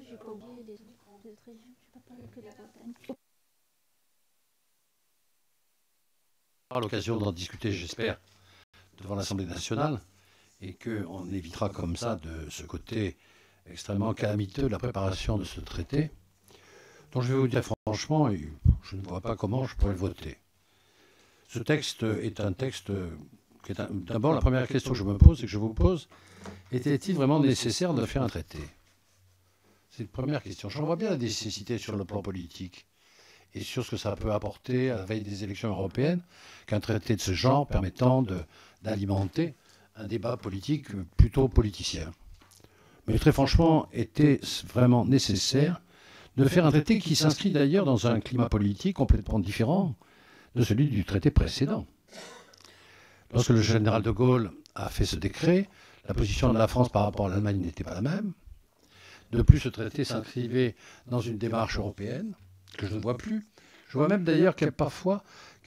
j'ai pas oublié les autres régions, je pas parler que de la Bretagne. On aura l'occasion d'en discuter, j'espère, devant l'Assemblée nationale, et qu'on évitera comme ça de ce côté extrêmement calamiteux de la préparation de ce traité, dont je vais vous dire franchement, je ne vois pas comment je pourrais le voter. Ce texte est un texte qui est d'abord la première question que je me pose et que je vous pose, était-il vraiment nécessaire de faire un traité? C'est une première question. J'en vois bien la nécessité sur le plan politique et sur ce que ça peut apporter à la veille des élections européennes qu'un traité de ce genre permettant d'alimenter un débat politique plutôt politicien. Mais très franchement, était vraiment nécessaire de faire un traité qui s'inscrit d'ailleurs dans un climat politique complètement différent de celui du traité précédent. Lorsque le général de Gaulle a fait ce décret, la position de la France par rapport à l'Allemagne n'était pas la même. De plus, ce traité s'inscrivait dans une démarche européenne que je ne vois plus. Je vois même d'ailleurs qu'il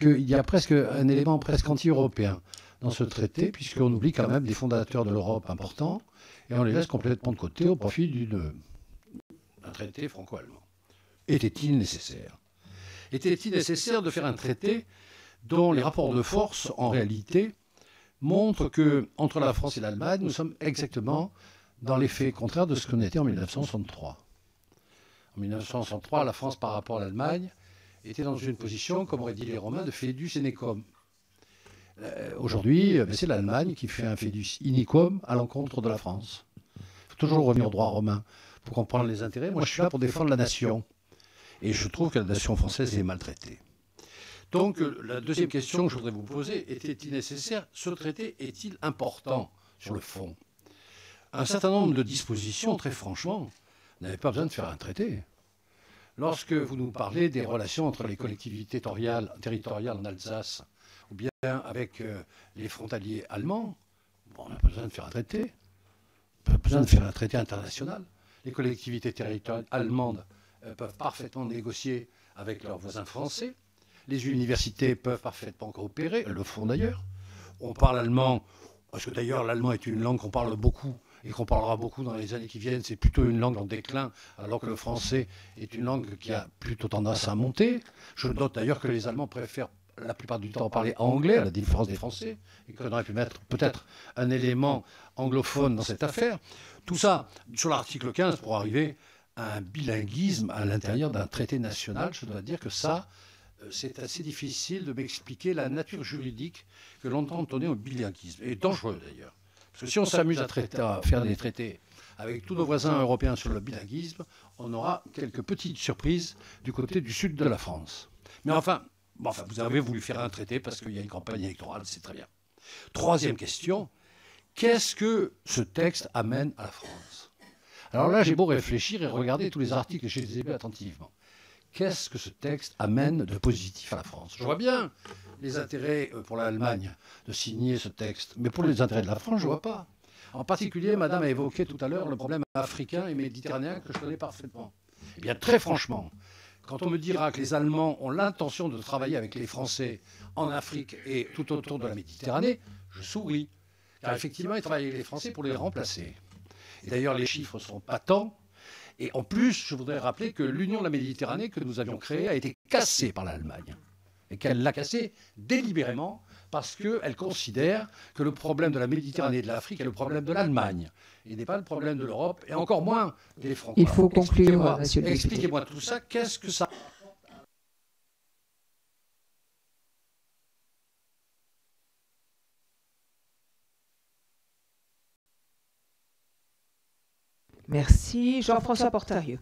y a presque un élément presque anti-européen dans ce traité, puisqu'on oublie quand même des fondateurs de l'Europe importants, et on les laisse complètement de côté au profit d'un traité franco-allemand. Était-il nécessaire? Était-il nécessaire de faire un traité dont les rapports de force, en réalité, montrent qu'entre la France et l'Allemagne, nous sommes exactement dans l'effet contraire de ce qu'on était en 1963. En 1963, la France, par rapport à l'Allemagne, était dans une position, comme auraient dit les Romains, de fedus senequum. Aujourd'hui, c'est l'Allemagne qui fait un fedus iniquum à l'encontre de la France. Il faut toujours revenir au droit romain pour comprendre les intérêts. Moi, je suis là pour défendre la nation. Et je trouve que la nation française est maltraitée. Donc, la deuxième question que je voudrais vous poser, était-il nécessaire? Ce traité est-il important sur le fond? Un certain nombre de dispositions, très franchement, n'avaient pas besoin de faire un traité. Lorsque vous nous parlez des relations entre les collectivités territoriales en Alsace, ou bien avec les frontaliers allemands, bon, on n'a pas besoin de faire un traité. On n'a pas besoin de faire un traité international. Les collectivités territoriales allemandes peuvent parfaitement négocier avec leurs voisins français. Les universités peuvent parfaitement coopérer, elles le font d'ailleurs. On parle allemand, parce que d'ailleurs l'allemand est une langue qu'on parle beaucoup et qu'on parlera beaucoup dans les années qui viennent. C'est plutôt une langue en déclin, alors que le français est une langue qui a plutôt tendance à monter. Je note d'ailleurs que les Allemands préfèrent la plupart du temps parler anglais, à la différence des Français, et qu'on aurait pu mettre peut-être un élément anglophone dans cette affaire. Tout ça sur l'article 15 pour arriver à un bilinguisme à l'intérieur d'un traité national. Je dois dire que ça, c'est assez difficile de m'expliquer la nature juridique que l'on entend donner au bilinguisme, et dangereux d'ailleurs. Parce que si on s'amuse à faire des traités avec tous nos voisins européens sur le bilinguisme, on aura quelques petites surprises du côté du sud de la France. Mais enfin, vous avez voulu faire un traité parce qu'il y a une campagne électorale, c'est très bien. Troisième question, qu'est-ce que ce texte amène à la France? Alors là, j'ai beau réfléchir et regarder tous les articles et je les ai lus attentivement. Qu'est-ce que ce texte amène de positif à la France? Je vois bien les intérêts pour l'Allemagne de signer ce texte, mais pour les intérêts de la France, je ne vois pas. En particulier, madame a évoqué tout à l'heure le problème africain et méditerranéen que je connais parfaitement. Eh bien, très franchement, quand on me dira que les Allemands ont l'intention de travailler avec les Français en Afrique et tout autour de la Méditerranée, je souris. Car effectivement, ils travaillent avec les Français pour les remplacer. Et d'ailleurs, les chiffres sont patents. Et en plus, je voudrais rappeler que l'Union de la Méditerranée que nous avions créée a été cassée par l'Allemagne. Et qu'elle l'a cassée délibérément parce qu'elle considère que le problème de la Méditerranée et de l'Afrique est le problème de l'Allemagne. Il n'est pas le problème de l'Europe, et encore moins des Franco. Il faut conclure, monsieur le député. Expliquez-moi tout ça, qu'est-ce que ça... Merci. Jean-François Portarieux.